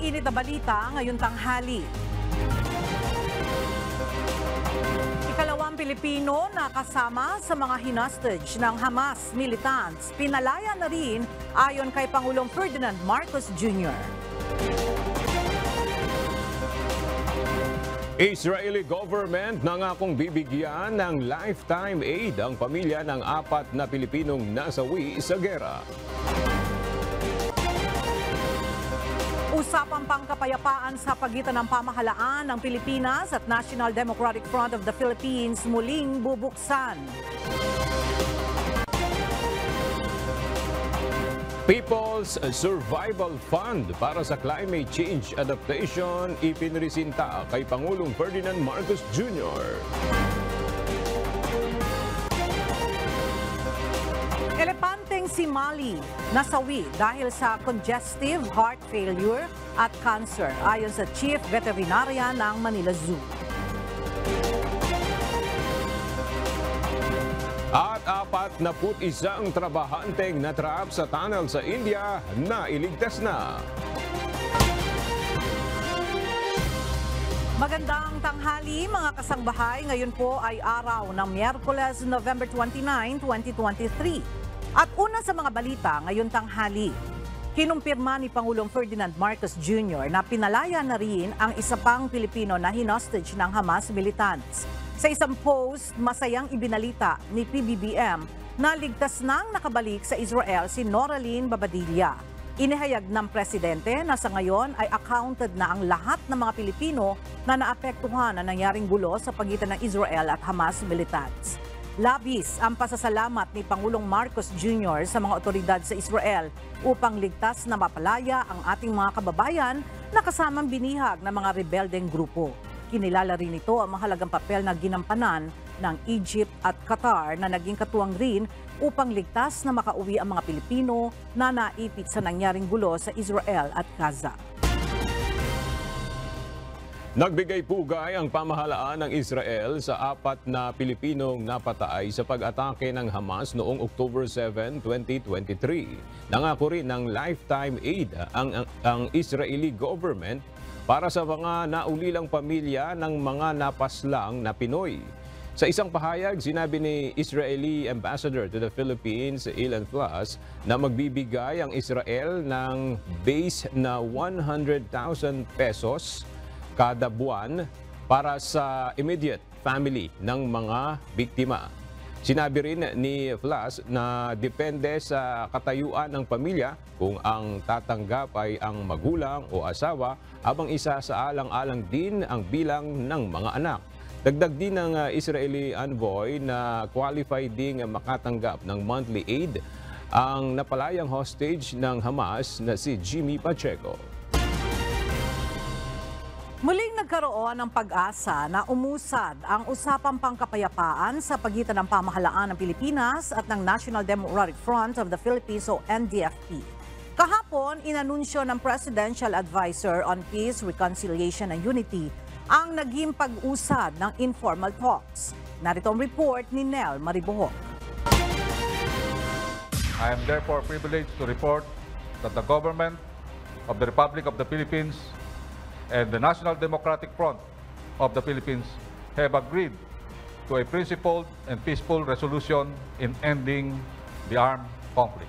maiinit na balita ngayong tanghali. Ikalawang Pilipino na kasama sa mga hinostage ng Hamas militants, pinalaya na rin ayon kay Pangulong Ferdinand Marcos Jr. Israeli government nangakong bibigyan ng lifetime aid ang pamilya ng 4 na Pilipinong nasawi sa gera. Usapang pangkapayapaan sa pagitan ng pamahalaan ng Pilipinas at National Democratic Front of the Philippines muling bubuksan. People's Survival Fund para sa climate change adaptation ipinresinta kay Pangulong Ferdinand Marcos Jr. Elepanteng si Mali nasawi dahil sa congestive heart failure at cancer ayon sa Chief Veterinarian ng Manila Zoo. At 41 trabahanteng natrap sa tunnel sa India na iligtas na. Magandang tanghali mga kasangbahay. Ngayon po ay araw ng Miyerkules, November 29, 2023. At una sa mga balita ngayon tanghali, kinumpirma ni Pangulong Ferdinand Marcos Jr. na pinalaya na rin ang isa pang Pilipino na hinostage ng Hamas militants. Sa isang post, masayang ibinalita ni PBBM na ligtas nang nakabalik sa Israel si Noraline Babadilla. Inihayag ng presidente na sa ngayon ay accounted na ang lahat ng mga Pilipino na naapektuhan ng nangyaring gulo sa pagitan ng Israel at Hamas militants. Labis ang pasasalamat ni Pangulong Marcos Jr. sa mga otoridad sa Israel upang ligtas na mapalaya ang ating mga kababayan na kasamang binihag ng mga rebeldeng grupo. Kinilala rin ito ang mahalagang papel na ginampanan ng Egypt at Qatar na naging katuwang rin upang ligtas na makauwi ang mga Pilipino na naipit sa nangyaring gulo sa Israel at Gaza. Nagbigay pugay ang pamahalaan ng Israel sa 4 na Pilipinong napatay sa pag-atake ng Hamas noong October 7, 2023. Nangako rin ng lifetime aid ang Israeli government para sa mga naulilang pamilya ng mga napaslang na Pinoy. Sa isang pahayag, sinabi ni Israeli Ambassador to the Philippines, Ilan Flas, na magbibigay ang Israel ng base na 100,000 pesos kada buwan para sa immediate family ng mga biktima. Sinabi rin ni Flas na depende sa katayuan ng pamilya kung ang tatanggap ay ang magulang o asawa, habang isa sa alang-alang din ang bilang ng mga anak. Dagdag din ng Israeli envoy na qualified ding makatanggap ng monthly aid ang napalayang hostage ng Hamas na si Jimmy Pacheco. Muling nagkaroon ng pag-asa na umusad ang usapang pangkapayapaan sa pagitan ng pamahalaan ng Pilipinas at ng National Democratic Front of the Philippines o NDFP. Kahapon, inanunsyo ng Presidential Advisor on Peace, Reconciliation and Unity ang naging pag-usad ng informal talks. Narito ang report ni Nel Maribohok. I am therefore privileged to report that the government of the Republic of the Philippines and the National Democratic Front of the Philippines have agreed to a principled and peaceful resolution in ending the armed conflict.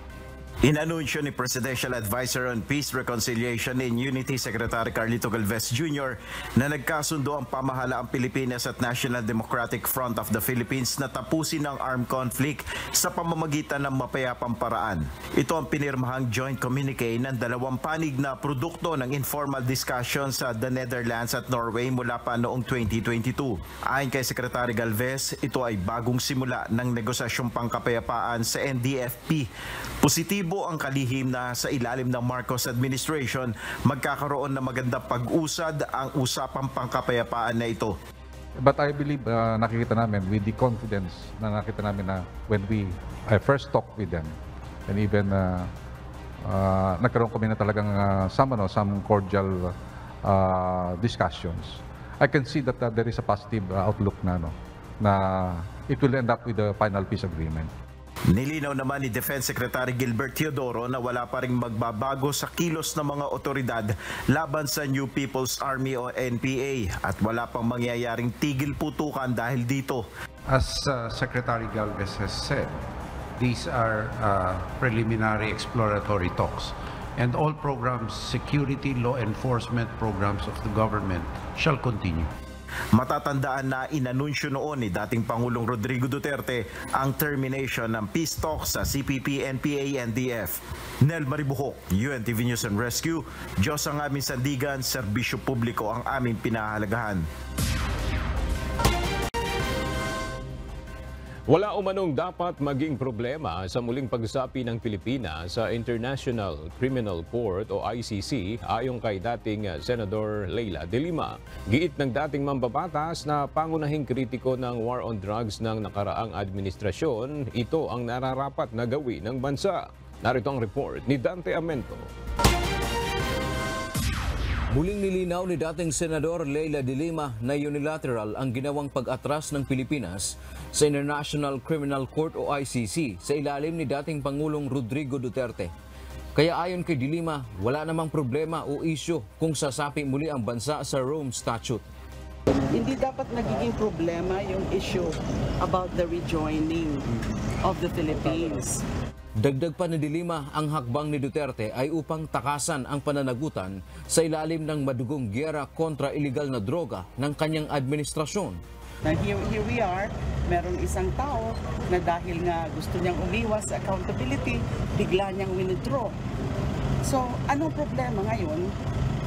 Inanunsyo ni Presidential Advisor on Peace, Reconciliation and Unity Secretary Carlito Galvez Jr. na nagkasundo ang pamahalaang Pilipinas at National Democratic Front of the Philippines na tapusin ang armed conflict sa pamamagitan ng mapayapang paraan. Ito ang pinirmahang joint communique ng dalawang panig na produkto ng informal discussions sa the Netherlands at Norway mula pa noong 2022. Ayon kay Secretary Galvez, ito ay bagong simula ng negosasyong pangkapayapaan sa NDFP. Positibo ang kalihim na sa ilalim ng Marcos administration magkakaroon ng magandang pag-usad ang usapang pangkapayapaan na ito. But I believe nakikita namin with the confidence na nakita namin na when I first talked with them and even nagkaroon kami na talagang some cordial discussions. I can see that there is a positive outlook na it will end up with the final peace agreement. Nilinaw naman ni Defense Secretary Gilbert Teodoro na wala pa ring magbabago sa kilos ng mga otoridad laban sa New People's Army o NPA at wala pang mangyayaring tigil putukan dahil dito. As Secretary Galvez has said, these are preliminary exploratory talks, and all programs, security, law enforcement programs of the government shall continue. Matatandaan na inanunsyo noon ni dating Pangulong Rodrigo Duterte ang termination ng peace talks sa CPP, NPA, NDF. Nel Maribuhok, UNTV News and Rescue. Diyos ang aming sandigan, serbisyo publiko ang aming pinahahalagahan. Wala umanong dapat maging problema sa muling pagsapi ng Pilipinas sa International Criminal Court o ICC ayon kay dating Senador Leila de Lima. Giit ng dating mambabatas na pangunahing kritiko ng war on drugs ng nakaraang administrasyon, ito ang nararapat na gawin ng bansa. Narito ang report ni Dante Amento. Muling nilinaw ni dating Senador Leila de Lima na unilateral ang ginawang pag-atras ng Pilipinas sa International Criminal Court o ICC sa ilalim ni dating Pangulong Rodrigo Duterte. Kaya ayon kay de Lima, wala namang problema o isyu kung sasapi muli ang bansa sa Rome Statute. Hindi dapat nagiging problema yung issue about the rejoining of the Philippines. Dagdag pa ni de Lima, ang hakbang ni Duterte ay upang takasan ang pananagutan sa ilalim ng madugong giyera kontra iligal na droga ng kanyang administrasyon. Now here we are, merong isang tao na dahil nga gusto niyang umiwas sa accountability, bigla niyang withdraw. So anong problema ngayon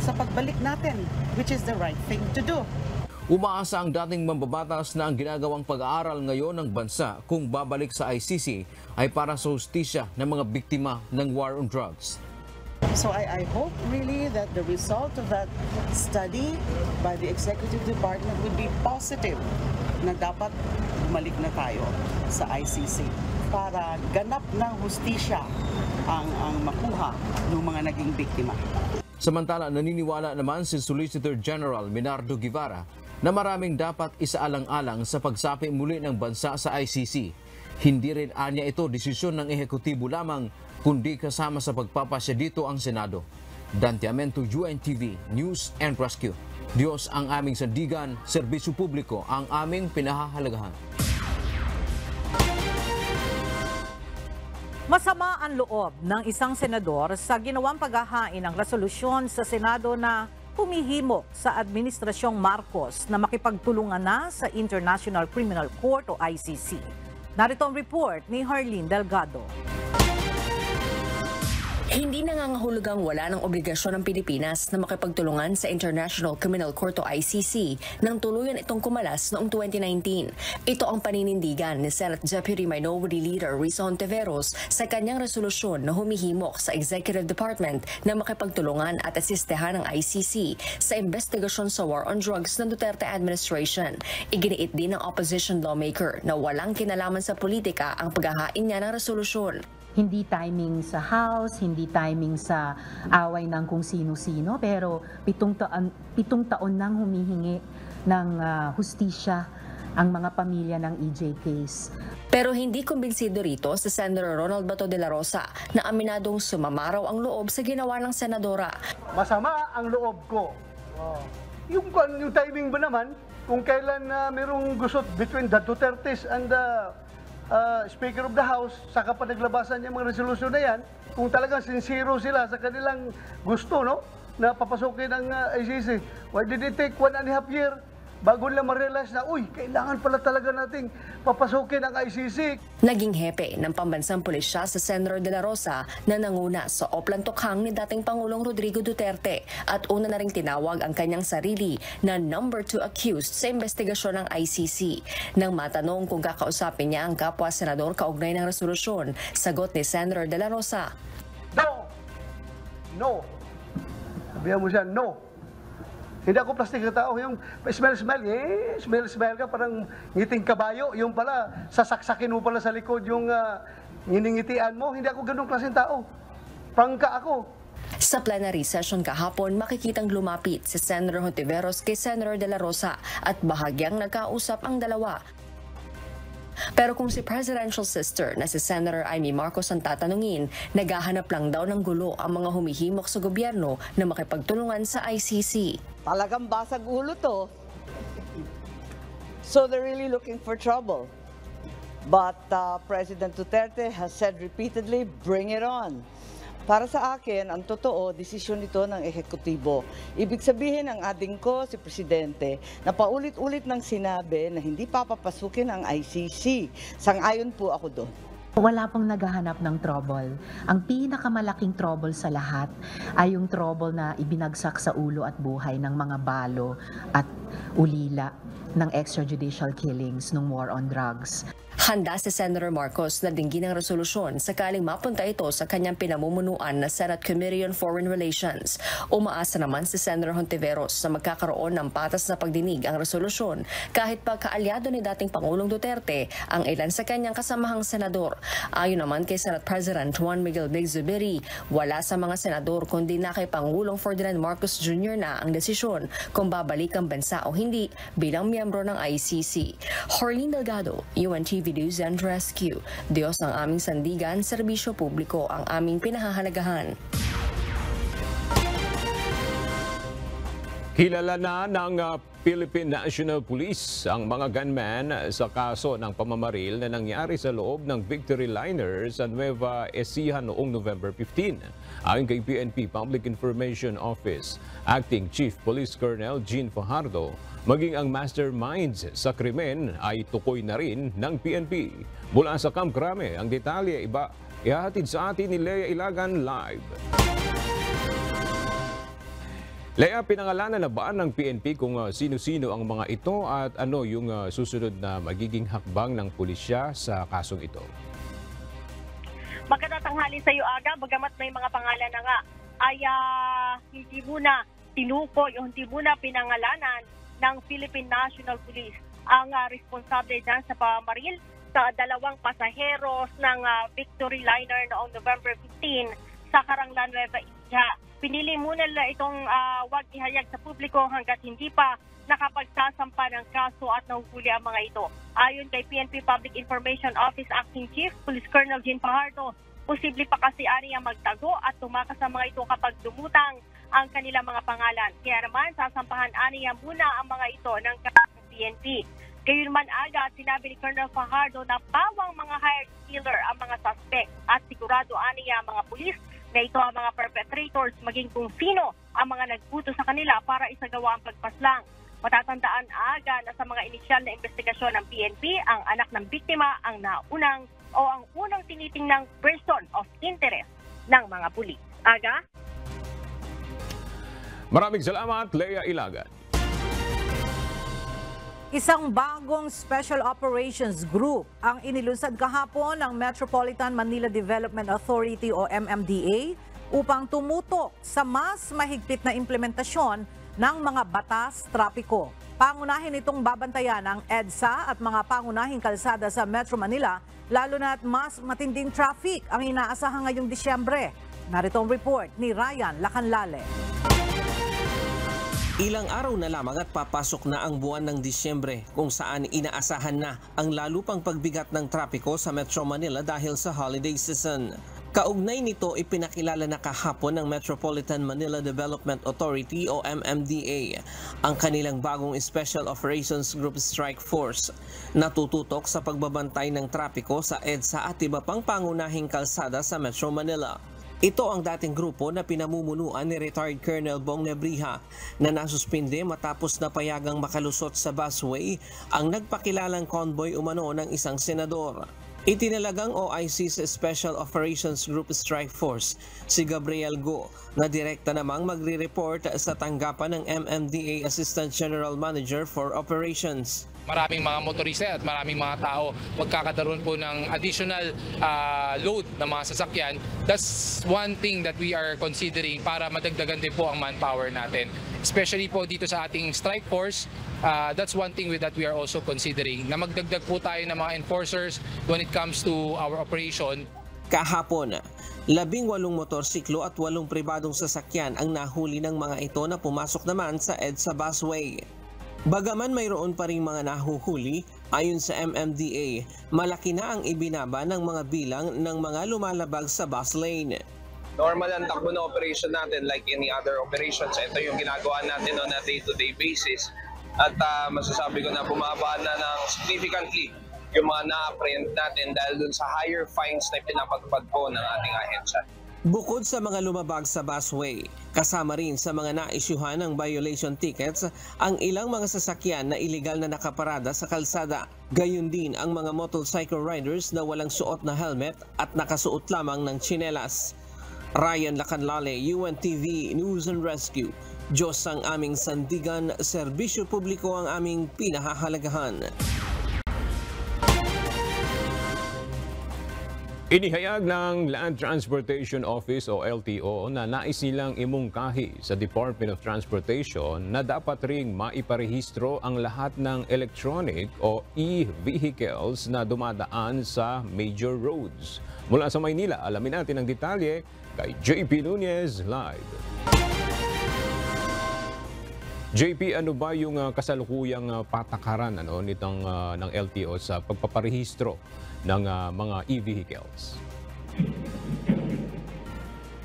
sa pagbalik natin, which is the right thing to do? Umaasa ang dating mambabatas na ang ginagawang pag-aaral ngayon ng bansa kung babalik sa ICC ay para sa hustisya ng mga biktima ng war on drugs. So I hope really that the result of that study by the Executive Department would be positive na dapat bumalik na tayo sa ICC para ganap ng hustisya ang makuha ng mga naging biktima. Samantala, naniniwala naman si Solicitor General Minardo Guevara na maraming dapat isaalang-alang sa pagsapi muli ng bansa sa ICC. Hindi rin anya ito desisyon ng ehekutibo lamang, kundi kasama sa pagpapasya dito ang Senado. Dante Amento, UNTV News and Rescue. Diyos ang aming sandigan, serbisyo publiko ang aming pinahahalagahan. Masama ang loob ng isang senador sa ginawang paghahain ng resolusyon sa Senado na humihimok sa Administrasyong Marcos na makipagtulungan na sa International Criminal Court o ICC. Narito ang report ni Harleen Delgado. Hindi nangangahulugang wala ng obligasyon ng Pilipinas na makipagtulungan sa International Criminal Court o ICC nang tuluyan itong kumalas noong 2019. Ito ang paninindigan ni Senate Deputy Minority Leader Risa Hontiveros sa kanyang resolusyon na humihimok sa Executive Department na makipagtulungan at asistehan ng ICC sa investigasyon sa war on drugs ng Duterte administration. Iginiit din ng opposition lawmaker na walang kinalaman sa politika ang paghahain niya ng resolusyon. Hindi timing sa House, hindi timing sa away ng kung sino-sino, pero 7 taon nang humihingi ng hustisya ang mga pamilya ng EJ case. Pero hindi kumbinsido rito si Senator Ronald Bato de la Rosa na aminadong sumamaraw ang loob sa ginawa ng senadora. Masama ang loob ko. Yung timing ba naman, kung kailan merong gusot between the Dutertes and the Speaker of the House, saka pa naglabasan yung mga resolusyon na yan, kung talagang sincero sila sa kanilang gusto, no, na papasukin ang ICC. Why did it take 1.5 years bago nila ma-realize na, uy, kailangan pala talaga nating papasukin ang ICC. Naging hepe ng pambansang pulisya sa Senator de la Rosa na nanguna sa oplantokhang ni dating Pangulong Rodrigo Duterte at una na ring tinawag ang kanyang sarili na number 2 accused sa investigasyon ng ICC. Nang matanong kung kakausapin niya ang kapwa senador kaugnay ng resolusyon, sagot ni Senator de la Rosa, No! No! Sabihan mo siya, no! Hindi ako plastic na tao. Yung smell ka, parang ngiting kabayo. Yung pala, sasaksakin mo pala sa likod yung nginingitian mo. Hindi ako ganung klaseng tao. Prangka ako. Sa plenary session kahapon, makikitang lumapit si Senator Hontiveros kay Senator de la Rosa at bahagyang nagkausap ang dalawa. Pero kung si presidential sister na si Senator Amy Marcos ang tatanungin, naghahanap lang daw ng gulo ang mga humihimok sa gobyerno na makipagtulungan sa ICC. Talagang basag ulo to. So they're really looking for trouble. But President Duterte has said repeatedly, bring it on. Para sa akin, ang totoo, desisyon ito ng ehekutibo. Ibig sabihin ang ading ko, si Presidente, na paulit-ulit nang sinabi na hindi papapasukin ang ICC. Sang-ayon po ako doon. Wala pong naghahanap ng trouble. Ang pinakamalaking trouble sa lahat ay yung trouble na ibinagsak sa ulo at buhay ng mga balo at ulila ng extrajudicial killings ng war on drugs. Handa si Senator Marcos na dinggin ang resolusyon sakaling mapunta ito sa kanyang pinamumunuan na Senate Committee on Foreign Relations. Umaasa naman si Senator Hontiveros na magkakaroon ng patas na pagdinig ang resolusyon kahit pa kaalyado ni dating Pangulong Duterte ang ilan sa kanyang kasamahang senador. Ayon naman kay Senate President Juan Miguel Big-Zubiri, wala sa mga senador kundi na kay Pangulong Ferdinand Marcos Jr. na ang desisyon kung babalik ang bansa o hindi bilang miyembro ng ICC. Jorlene Delgado, UNTV News and Rescue. Diyos ang aming sandigan, serbisyo publiko ang aming pinahahalagahan. Kilala na ng Philippine National Police ang mga gunman sa kaso ng pamamaril na nangyari sa loob ng Victory Liner sa Nueva Ecija noong November 15. Ayon kay PNP Public Information Office, Acting Chief Police Colonel Jean Fajardo, maging ang masterminds sa krimen ay tukoy na rin ng PNP. Mula sa Camp Crame, ang detalye ihahatid sa atin ni Lea Ilagan live. Lea, pinangalanan na ba ng PNP kung sino-sino ang mga ito at ano yung susunod na magiging hakbang ng pulisya sa kasong ito? Magandang tanghali sa iyo, Aga. Bagamat may mga pangalan na nga, ay hindi muna tinukoy o hindi muna pinangalanan ng Philippine National Police ang responsable dyan sa pamamaril sa dalawang pasaheros ng Victory Liner noong November 15 sa Caranglan, Nueva Ecija. Pinili muna nila itong wag ihayag sa publiko hanggat hindi pa nakapagsasampa ng kaso at nahuhuli ang mga ito. Ayon kay PNP Public Information Office Acting Chief Police Colonel Jean Fajardo, posible pa kasi aniya magtago at tumakas ang mga ito kapag dumutang ang kanilang mga pangalan. Kaya naman, sasampahan aniya muna ang mga ito ng PNP. Gayunman Aga, sinabi ni Colonel Fajardo na pawang mga hired killer ang mga suspect at sigurado aniya ang mga pulis na ito ang mga perpetrators maging kung sino ang mga nagbuto sa kanila para isagawa ang pagpaslang. Matatandaan Aga na sa mga inisyal na investigasyon ng PNP, ang anak ng biktima ang unang tinitingnang person of interest ng mga pulis. Aga? Maraming salamat, Lea Ilagan. Isang bagong Special Operations Group ang inilunsad kahapon ng Metropolitan Manila Development Authority o MMDA upang tumutok sa mas mahigpit na implementasyon ng mga batas trapiko. Pangunahin itong babantayan ang EDSA at mga pangunahing kalsada sa Metro Manila, lalo na at mas matinding traffic ang inaasahan ngayong Disyembre. Narito ang report ni Ryan Lacanlale. Ilang araw na lamang at papasok na ang buwan ng Disyembre kung saan inaasahan na ang lalo pang pagbigat ng trapiko sa Metro Manila dahil sa holiday season. Kaugnay nito, ipinakilala na kahapon ng Metropolitan Manila Development Authority o MMDA ang kanilang bagong Special Operations Group Strike Force na tututok sa pagbabantay ng trapiko sa EDSA at iba pang pangunahing kalsada sa Metro Manila. Ito ang dating grupo na pinamumunuan ni retired Colonel Bong Nebriha na nasuspinde matapos na payagang makalusot sa busway ang nagpakilalang convoy umano ng isang senador. Itinalagang OIC sa Special Operations Group Strike Force si Gabriel Go na direkta namang magre-report sa tanggapan ng MMDA Assistant General Manager for Operations. Maraming mga motorista at maraming mga tao magkakaroon po ng additional load ng mga sasakyan. That's one thing that we are considering para madagdagan din po ang manpower natin. Especially po dito sa ating strike force, that's one thing that we are also considering, na magdagdag po tayo ng mga enforcers when it comes to our operation. Kahapon, 18 motorsiklo at 8 pribadong sasakyan ang nahuli ng mga ito na pumasok naman sa EDSA busway. Bagaman mayroon pa ring mga nahuhuli, Ayon sa MMDA, malaki na ang ibinaba ng mga bilang ng mga lumalabag sa bus lane. Normal ang takbo na operation natin like any other operations. Ito yung ginagawa natin on a day-to-day basis. At masasabi ko na bumaba na ng significantly yung mga na-apprehend natin dahil dun sa higher fines na pinapatupad po ng ating ahensya. Bukod sa mga lumabag sa busway, kasama rin sa mga na-isyuhan ng violation tickets ang ilang mga sasakyan na iligal na nakaparada sa kalsada. Gayon din ang mga motorcycle riders na walang suot na helmet at nakasuot lamang ng tsinelas. Ryan Lacanlale, UNTV News and Rescue. Diyos ang aming sandigan, serbisyo publiko ang aming pinahahalagahan. Inihayag ng Land Transportation Office o LTO na nais nilang imungkahi sa Department of Transportation na dapat ring maiparehistro ang lahat ng electronic o e-vehicles na dumadaan sa major roads. Mula sa Maynila, alamin natin ang detalye kay JP Nunez live. JP, ano ba yung kasalukuyang patakaran nitong ng LTO sa pagpaparehistro ng mga e-vehicles?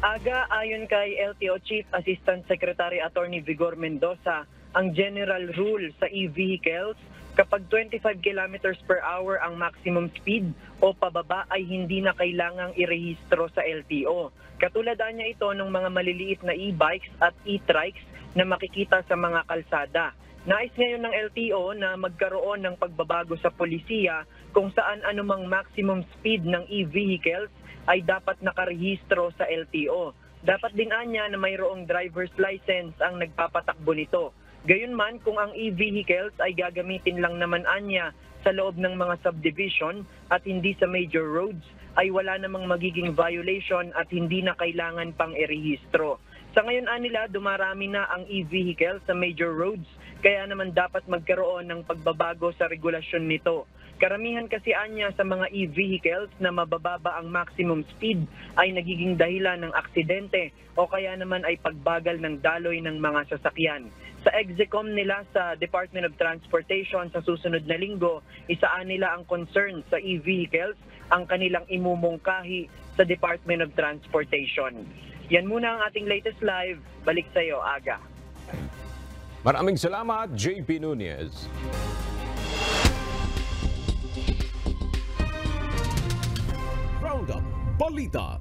Aga, ayon kay LTO Chief Assistant Secretary Attorney Vigor Mendoza, ang general rule sa e-vehicles, kapag 25 kilometers per hour ang maximum speed o pababa ay hindi na kailangang irehistro sa LTO. Katulad niya ito ng mga maliliit na e-bikes at e-trikes na makikita sa mga kalsada. Nais ngayon ng LTO na magkaroon ng pagbabago sa polisiya kung saan anumang maximum speed ng e-vehicles ay dapat nakarehistro sa LTO. Dapat din anya na mayroong driver's license ang nagpapatakbo nito. Gayunman kung ang e-vehicles ay gagamitin lang naman anya sa loob ng mga subdivision at hindi sa major roads, ay wala namang magiging violation at hindi na kailangan pang irehistro. Sa ngayon nila, dumarami na ang e-vehicles sa major roads, kaya naman dapat magkaroon ng pagbabago sa regulasyon nito. Karamihan kasi anya sa mga e-vehicles na mabababa ang maximum speed ay nagiging dahilan ng aksidente o kaya naman ay pagbagal ng daloy ng mga sasakyan. Sa Execom nila sa Department of Transportation sa susunod na linggo, isaan nila ang concern sa e-vehicles ang kanilang imumungkahi sa Department of Transportation. Yan muna ang ating latest live. Balik sa iyo, Aga. Maraming salamat, JP Nunez. Roundup Balita.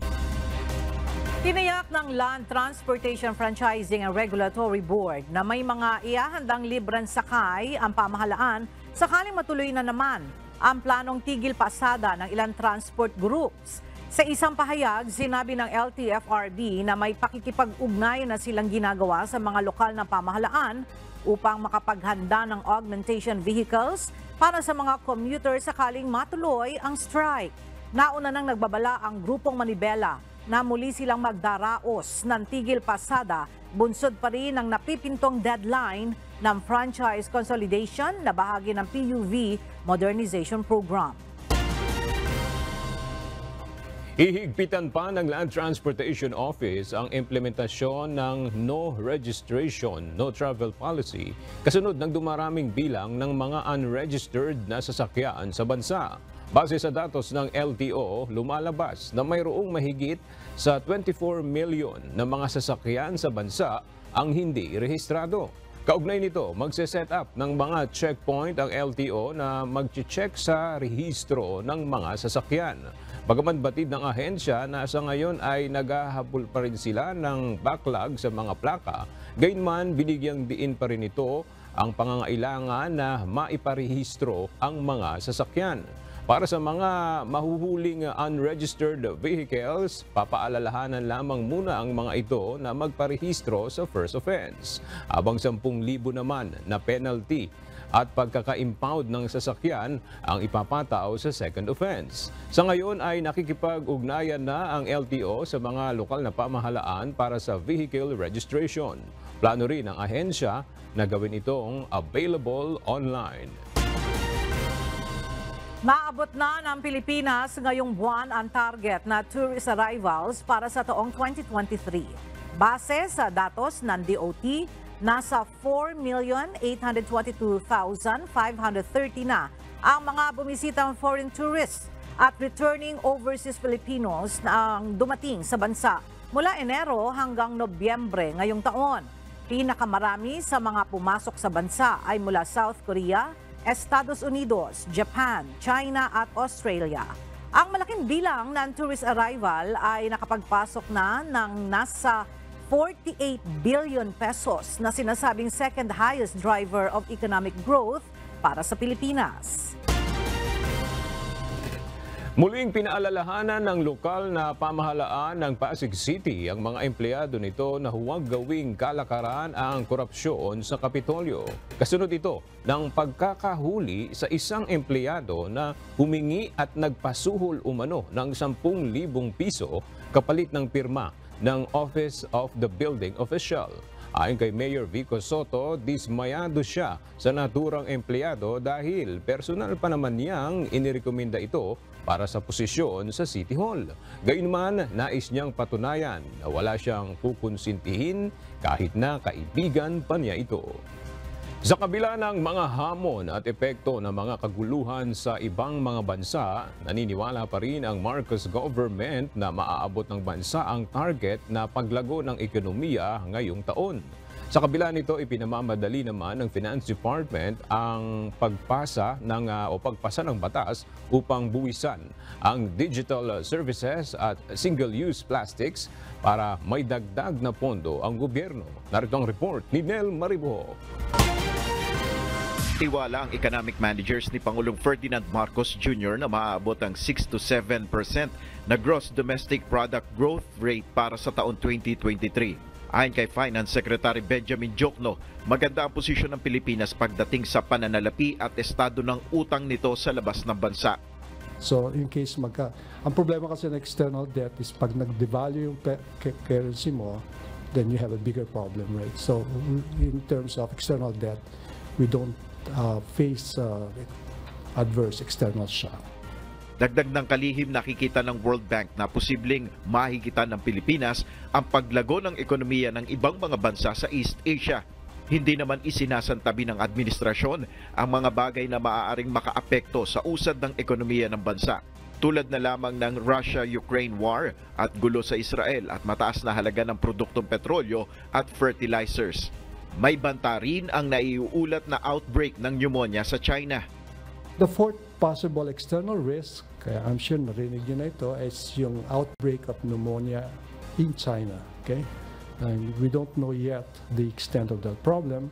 Tiniyak ng Land Transportation Franchising and Regulatory Board na may mga iahandang libreng sakay ang pamahalaan sakaling matuloy na naman ang planong tigil pasada ng ilang transport groups. Sa isang pahayag, sinabi ng LTFRB na may pakikipag-ugnayan na silang ginagawa sa mga lokal na pamahalaan upang makapaghanda ng augmentation vehicles para sa mga commuter sakaling matuloy ang strike. Nauna nang nagbabala ang grupong Manibela na muli silang magdaraos ng tigil pasada, bunsod pa rin ang napipintong deadline ng franchise consolidation na bahagi ng PUV modernization program. Ihigpitan pa ng Land Transportation Office ang implementasyon ng no registration, no travel policy kasunod ng dumaraming bilang ng mga unregistered na sasakyan sa bansa. Base sa datos ng LTO, lumalabas na mayroong mahigit sa 24 million na mga sasakyan sa bansa ang hindi rehistrado. Kaugnay nito, magse-set up ng mga checkpoint ang LTO na mag-check sa rehistro ng mga sasakyan. Bagaman batid ng ahensya na sa ngayon ay naghahabol pa rin sila ng backlog sa mga plaka, gayunman binigyang diin pa rin ito ang pangangailangan na maiparehistro ang mga sasakyan. Para sa mga mahuhuling unregistered vehicles, papaalalahanan lamang muna ang mga ito na magparehistro sa first offense. Habang 10,000 naman na penalty at pagkaka-impound ng sasakyan ang ipapataw sa second offense. Sa ngayon ay nakikipag-ugnayan na ang LTO sa mga lokal na pamahalaan para sa vehicle registration. Plano rin ng ahensya na gawin itong available online. Maabot na ng Pilipinas ngayong buwan ang target na tourist arrivals para sa taong 2023. Base sa datos ng DOT, Nasa 4,822,530 na ang mga bumisitang foreign tourists at returning overseas Filipinos na ang dumating sa bansa mula Enero hanggang Nobyembre ngayong taon. Pinakamarami sa mga pumasok sa bansa ay mula South Korea, Estados Unidos, Japan, China at Australia. Ang malaking bilang ng tourist arrival ay nakapagpasok na ng nasa 48 billion pesos na sinasabing second highest driver of economic growth para sa Pilipinas. Muling pinaalalahanan ng lokal na pamahalaan ng Pasig City ang mga empleyado nito na huwag gawing kalakaran ang korupsyon sa Kapitolyo. Kasunod ito ng pagkakahuli sa isang empleyado na humingi at nagpasuhol umano ng 10,000 piso kapalit ng pirma ng Office of the Building Official. Ayon kay Mayor Vico Soto, dismayado siya sa naturang empleyado dahil personal pa naman niyang inirekomenda ito para sa posisyon sa City Hall. Gayunman, nais niyang patunayan na wala siyang kukonsintihin kahit na kaibigan pa niya ito. Sa kabila ng mga hamon at epekto ng mga kaguluhan sa ibang mga bansa, naniniwala pa rin ang Marcos government na maaabot ng bansa ang target na paglago ng ekonomiya ngayong taon. Sa kabila nito, ipinamamadali naman ng Finance Department ang pagpasa ng batas upang buwisan ang digital services at single-use plastics para may dagdag na pondo ang gobyerno. Narito ang report ni Nel Maribo. Tiwala ang economic managers ni Pangulong Ferdinand Marcos Jr. na maaabot ang 6 to 7% na gross domestic product growth rate para sa taon 2023. Ayon kay Finance Secretary Benjamin Jokno, maganda ang posisyon ng Pilipinas pagdating sa pananalapi at estado ng utang nito sa labas ng bansa. So in case ang problema kasi ng external debt is pag nag-devalue yung currency mo, then you have a bigger problem, right? So in terms of external debt, we don't face adverse external shock. Dagdag ng kalihim, nakikita ng World Bank na posibleng mahigitan ng Pilipinas ang paglago ng ekonomiya ng ibang mga bansa sa East Asia. Hindi naman isinasantabi ng administrasyon ang mga bagay na maaaring makaapekto sa usad ng ekonomiya ng bansa, tulad na lamang ng Russia-Ukraine war at gulo sa Israel at mataas na halaga ng produktong petrolyo at fertilizers. May banta rin ang naiuulat na outbreak ng pneumonia sa China. The fourth possible external risk, kaya I'm sure narinig nyo na ito, is yung outbreak of pneumonia in China. Okay? And we don't know yet the extent of that problem.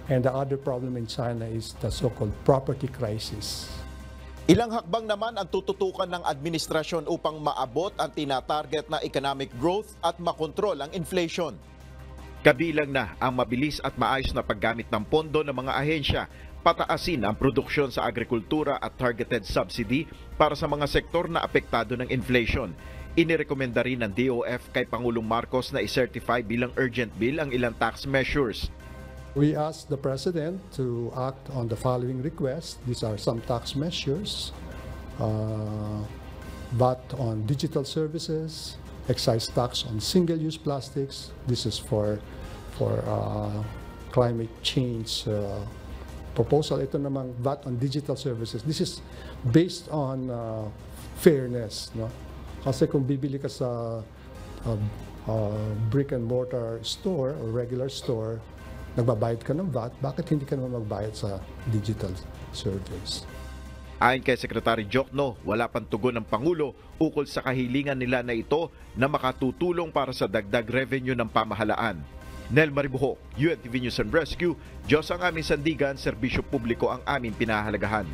And the other problem in China is the so-called property crisis. Ilang hakbang naman ang tututukan ng administrasyon upang maabot ang tinatarget na economic growth at makontrol ang inflation. Kabilang na ang mabilis at maayos na paggamit ng pondo ng mga ahensya, pataasin ang produksyon sa agrikultura at targeted subsidy para sa mga sektor na apektado ng inflation. Inirekomenda rin ng DOF kay Pangulong Marcos na i-certify bilang urgent bill ang ilang tax measures. We asked the President to act on the following requests. These are some tax measures, VAT on digital services, excise tax on single-use plastics. This is for climate change proposal. Ito namang VAT on digital services. This is based on fairness, no? Kasi kung bibili ka sa brick and mortar store or regular store, nagbabayad ka ng VAT, bakit hindi ka naman magbayad sa digital service? Ayon kay Secretary Jokno, wala pang tugon ng Pangulo ukol sa kahilingan nila na ito na makatutulong para sa dagdag revenue ng pamahalaan. Nel Maribuho, UNTV News and Rescue, Diyos ang aming sandigan, serbisyo publiko ang aming pinahalagahan.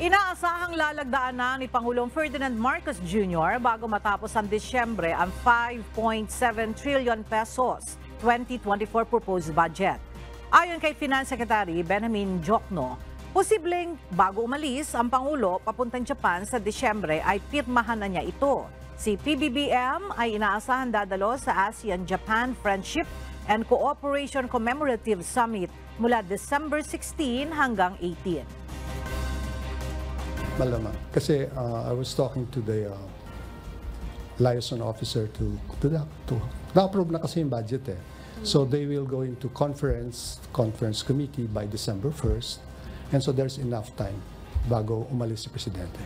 Inaasahang lalagdaan na ni Pangulong Ferdinand Marcos Jr. bago matapos ang Disyembre ang 5.7 trillion pesos 2024 proposed budget. Ayon kay Finance Secretary Benjamin Jokno, posibleng bago umalis ang Pangulo papuntang Japan sa Disyembre ay pirmahan na niya ito. Si PBBM ay inaasahan dadalo sa ASEAN-Japan Friendship and Cooperation Commemorative Summit mula December 16 hanggang 18. Malamang. Kasi I was talking to the liaison officer to na-approve na kasi yung budget eh. So they will go into conference committee by December 1st. And so there's enough time bago umalis si Presidente.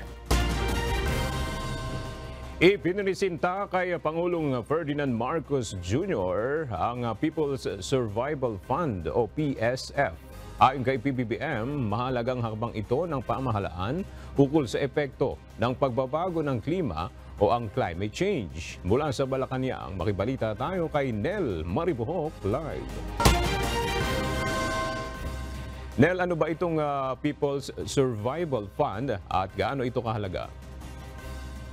Ipininisinta kay Pangulong Ferdinand Marcos Jr. ang People's Survival Fund o PSF. Ayon kay PBBM, mahalagang hakbang ito ng pamahalaan ukol sa epekto ng pagbabago ng klima o ang climate change. Mula sa Malacanang, makibalita tayo kay Nel Maribuhok live. Nel, ano ba itong People's Survival Fund at gaano ito kahalaga?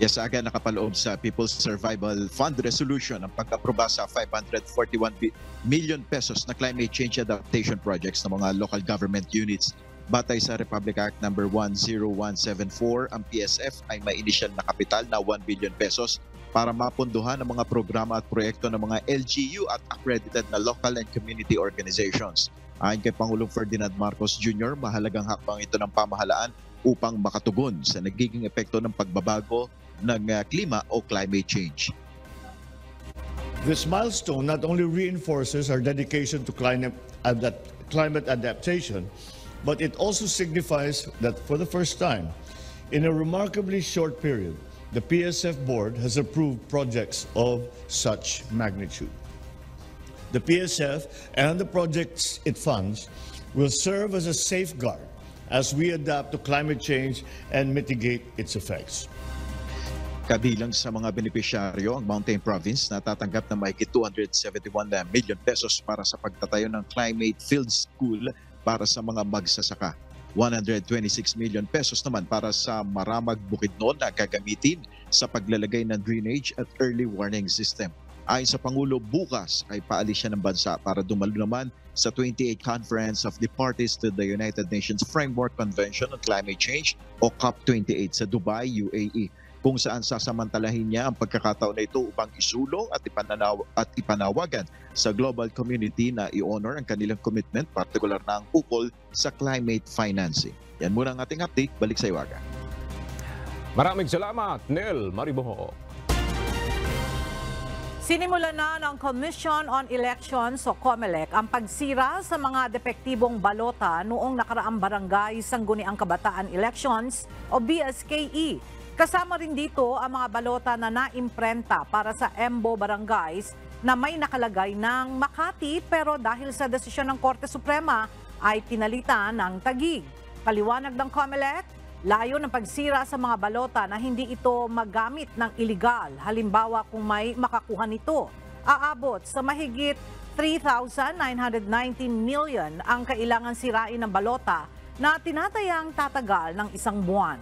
Yes, aga nakapaloob sa People's Survival Fund Resolution ang pag-aproba sa 541 million pesos na climate change adaptation projects ng mga local government units. Batay sa Republic Act No. 10174, ang PSF ay may initial na kapital na 1 billion pesos para mapunduhan ang mga programa at proyekto ng mga LGU at accredited na local and community organizations. Ayon kay Pangulong Ferdinand Marcos Jr., mahalagang hakbang ito ng pamahalaan upang makatugon sa nagiging epekto ng pagbabago ng klima o climate change. This milestone not only reinforces our dedication to climate adaptation, but it also signifies that for the first time, in a remarkably short period, the PSF board has approved projects of such magnitude. The PSF and the projects it funds will serve as a safeguard as we adapt to climate change and mitigate its effects. Kabilang sa mga benepisyaryo, ang Mountain Province na tatanggap ng mahigit 271 million pesos para sa pagtatayo ng Climate Field School para sa mga magsasaka. 126 million pesos naman para sa Maramag Bukidnon na gagamitin sa paglalagay ng drainage at early warning system. Ayon sa Pangulo, bukas ay paalis siya ng bansa para dumalo naman sa 28th Conference of the Parties to the United Nations Framework Convention on Climate Change o COP28 sa Dubai, UAE, kung saan sasamantalahin niya ang pagkakataon na ito upang isulong at ipanawagan sa global community na i-honor ang kanilang commitment, partikular na ang ukol sa climate financing. Yan muna ang ating update. Balik sa Iwaga. Maraming salamat, Nel Maribuhok. Sinimulan na ng Commission on Elections o COMELEC ang pagsira sa mga depektibong balota noong nakaraang barangay Sangguniang Kabataan Elections o BSKE. Kasama rin dito ang mga balota na naimprenta para sa Embo Barangays na may nakalagay ng Makati pero dahil sa desisyon ng Korte Suprema ay pinalitan ng Taguig. Paliwanag ng COMELEC, layo ng pagsira sa mga balota na hindi ito magamit ng iligal. Halimbawa kung may makakuha nito, aabot sa mahigit 3,919 million ang kailangan sirain ng balota na tinatayang tatagal ng isang buwan.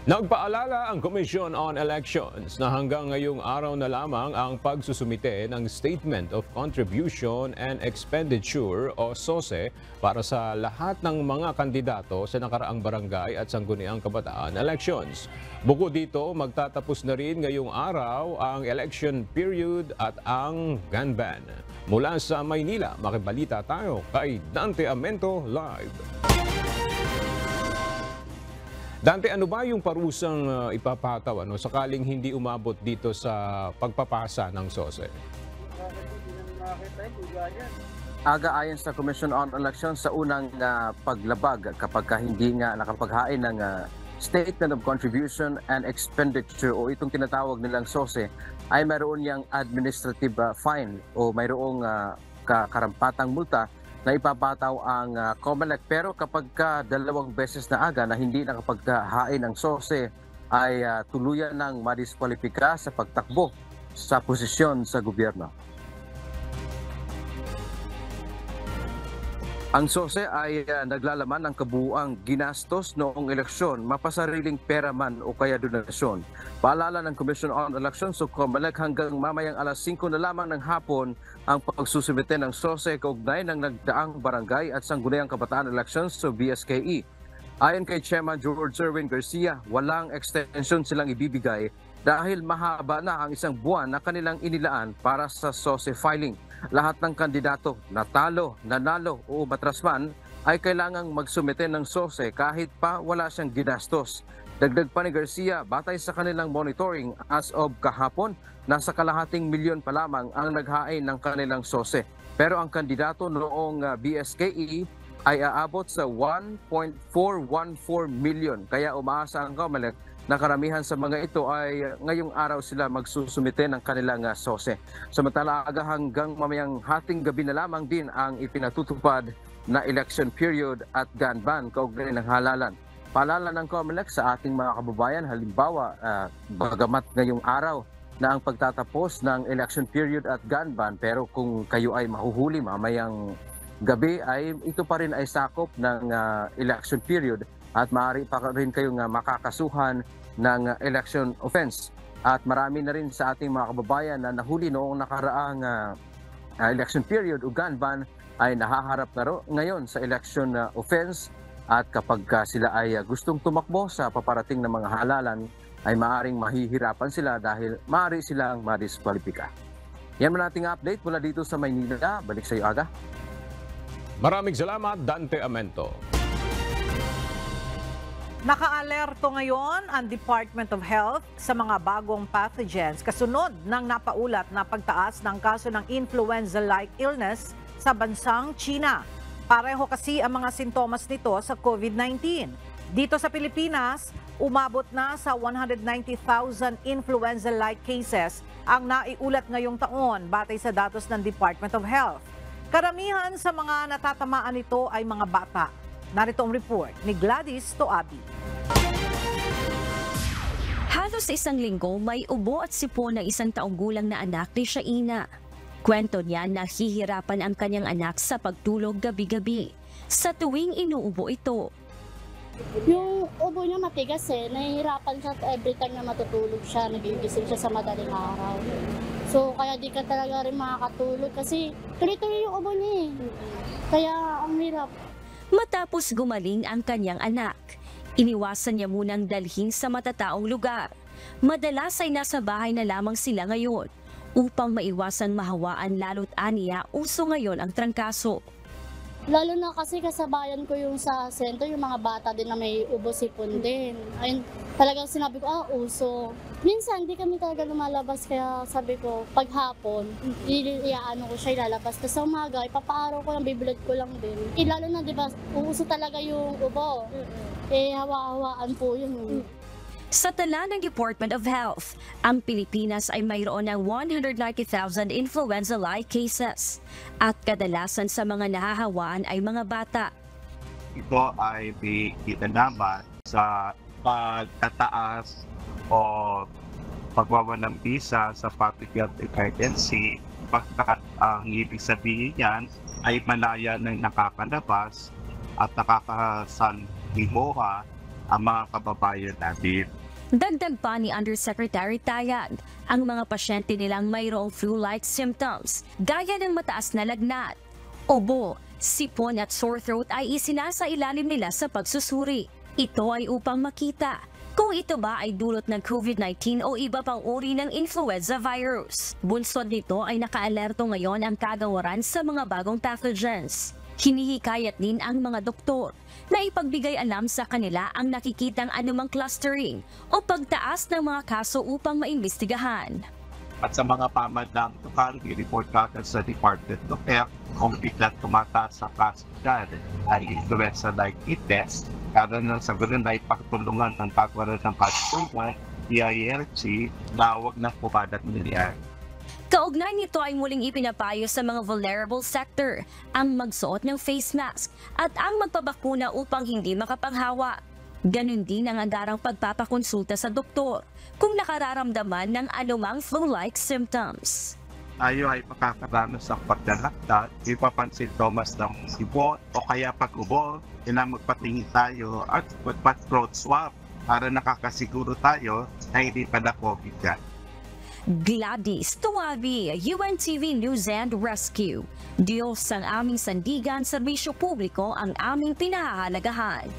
Nagpaalala ang Commission on Elections na hanggang ngayong araw na lamang ang pagsusumite ng Statement of Contribution and Expenditure o SOSE para sa lahat ng mga kandidato sa nakaraang barangay at sangguniang kabataan elections. Bukod dito, magtatapos na rin ngayong araw ang election period at ang gun ban. Mula sa Maynila, makibalita tayo kay Dante Amento live. Dante, ano ba yung parusang ipapataw sakaling hindi umabot dito sa pagpapasa ng SOSE? Aga ayon sa Commission on Elections sa unang paglabag kapag hindi nga nakapaghain ng Statement of Contribution and Expenditure o itong tinatawag nilang SOSE ay mayroon niyang administrative fine o mayroong karampatang multa na ipapataw ang COMELEC. Pero kapag dalawang beses na aga na hindi nakapaghain ng SOSE ay tuluyan ng madiskwalipika sa pagtakbo sa posisyon sa gobyerno. Ang SOSE ay naglalaman ng kabuuang ginastos noong eleksyon, mapasariling pera man o kaya donasyon. Paalala ng Commission on Elections o COMELEC hanggang mamayang alas 5 na lamang ng hapon ang pagsusumite ng SOSE kaugnay ng nagdaang barangay at sangguniang kabataan elections sa BSKE. Ayon kay Chairman George Erwin Garcia, walang extension silang ibibigay dahil mahaba na ang isang buwan na kanilang inilaan para sa SOSE filing. Lahat ng kandidato, natalo, nanalo o matras man, ay kailangang magsumite ng SOSE kahit pa wala siyang ginastos. Dagdag pa ni Garcia, batay sa kanilang monitoring as of kahapon, nasa kalahating milyon pa lamang ang naghain ng kanilang sose. Pero ang kandidato noong BSKE ay aabot sa 1.414 million. Kaya umaasa ang COMELEC na karamihan sa mga ito ay ngayong araw sila magsusumite ng kanilang sose. Samantala aga hanggang mamayang hating gabi na lamang din ang ipinatutupad na election period at gun ban kaugnay ng halalan. Paalala ng COMELEC sa ating mga kababayan, halimbawa, bagamat ngayong araw na ang pagtatapos ng election period at gun ban, pero kung kayo ay mahuhuli mamayang gabi, ay ito pa rin ay sakop ng election period at maaari pa rin kayong makakasuhan ng election offense. At marami na rin sa ating mga kababayan na nahuli noong nakaraang election period o gun ban ay nahaharap na ngayon sa election offense. At kapag sila ay gustong tumakbo sa paparating na mga halalan, ay maaaring mahihirapan sila dahil maaari silang madiskwalipika. Yan man ating update mula dito sa Maynila. Balik sa iyo, Aga. Maraming salamat, Dante Amento. Naka-alerto ngayon ang Department of Health sa mga bagong pathogens kasunod ng napaulat na pagtaas ng kaso ng influenza-like illness sa bansang China. Pareho kasi ang mga sintomas nito sa COVID-19. Dito sa Pilipinas, umabot na sa 190,000 influenza-like cases ang naiulat ngayong taon batay sa datos ng Department of Health. Karamihan sa mga natatamaan nito ay mga bata. Narito ang report ni Gladys Toabi. Halos isang linggo may ubo at sipon ng 1 taong gulang na anak ni Shaina. Kwento niya na hihirapan ang kanyang anak sa pagtulog gabi-gabi sa tuwing inuubo ito. Yung ubo niya matigas nahihirapan siya every time na matutulog siya, nagigising siya sa madaling araw. So kaya di ka talaga rin makakatulog kasi tuloy-tuloy yung ubo niya Kaya ang hirap. Matapos gumaling ang kanyang anak, iniwasan niya munang dalhin sa matataong lugar. Madalas ay nasa bahay na lamang sila ngayon upang maiwasan mahawaan lalo't aniya uso ngayon ang trangkaso. Lalo na kasi kasabayan ko yung sa sentro, yung mga bata din na may ubo sipon din. Ayun, talagang sinabi ko, uso. Minsan, hindi kami talaga lumalabas, kaya sabi ko, pag hapon, iaano ko siya ilalabas. Tapos sa umaga, ipapaaraw ko lang, bibilad ko lang din. Lalo na, di ba, uuso talaga yung ubo. Hawa-hawaan po yun. Sa tala ng Department of Health, ang Pilipinas ay mayroon ng 190,000 influenza-like cases at kadalasan sa mga nahahawaan ay mga bata. Ito ay itinama sa pagtataas o pagwawalang bisa sa public health emergency pagkat ang ibig sabihin yan ay malaya ng nakakalabas at nakakasanlimuha ang mga kababayan natin. Dagdag pa ni Undersecretary Tayag, ang mga pasyente nilang mayroong flu-like symptoms, gaya ng mataas na lagnat, ubo, sipon at sore throat ay isinasa ilalim nila sa pagsusuri. Ito ay upang makita kung ito ba ay dulot ng COVID-19 o iba pang uri ng influenza virus. Bunsod nito ay naka-alerto ngayon ang kagawaran sa mga bagong pathogens. Hinihikayat din ang mga doktor na ipagbigay alam sa kanila ang nakikitang anumang clustering o pagtaas ng mga kaso upang maimbestigahan. At sa mga pamadang lokal, i-report natin sa Department of Health kung biglang tumataas sa kaso dyan ay influenza-like test. Kada na sa ganun ay pagtulungan ng pagwaran ng pagtulungan, DILG, na huwag na pumadat nila. Kaugnay nito ay muling ipinapayo sa mga vulnerable sector ang magsuot ng face mask at ang magpabakuna upang hindi makapanghawa. Ganon din ang agarang pagpapakonsulta sa doktor kung nakararamdaman ng anumang flu-like symptoms. Tayo ay makakaranas ng pagdalakda, ipapansin Thomas ng sipon o kaya pag-ubo, magpatingin tayo at magpa-throat swab para nakakasiguro tayo na hindi pa na COVID yan. Gladys Toabi, UNTV News and Rescue. Diyos ang aming sandigan, serbisyo publiko ang aming pinahahalagahan.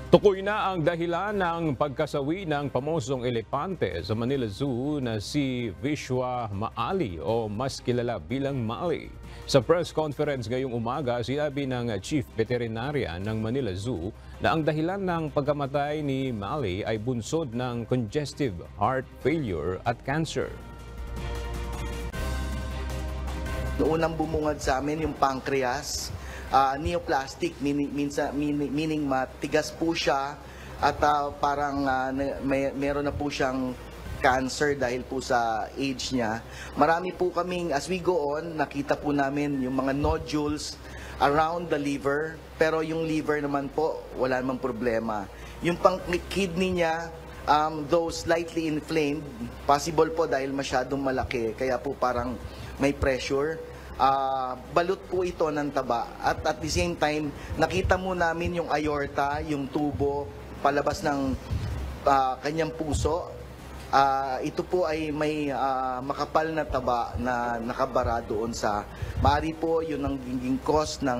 Tukoy na ang dahilan ng pagkasawi ng pamosong elepante sa Manila Zoo na si Vishwa Maali o mas kilala bilang Mali. Sa press conference ngayong umaga, sinabi ng Chief Veterinarian ng Manila Zoo na ang dahilan ng pagkamatay ni Mali ay bunsod ng congestive heart failure at cancer. Unang bumungad sa amin yung pancreas, neoplastic, meaning matigas po siya at parang meron na po siyang cancer dahil po sa age niya. Marami po kaming, as we go on, nakita po namin yung mga nodules around the liver, pero yung liver naman po, wala namang problema. Yung kidney niya, though slightly inflamed, possible po dahil masyadong malaki, kaya po parang may pressure. Balot po ito ng taba at the same time nakita mo namin yung aorta, yung tubo palabas ng kanyang puso. Ito po ay may makapal na taba na nakabara doon sa maaari po yun ang giging cause ng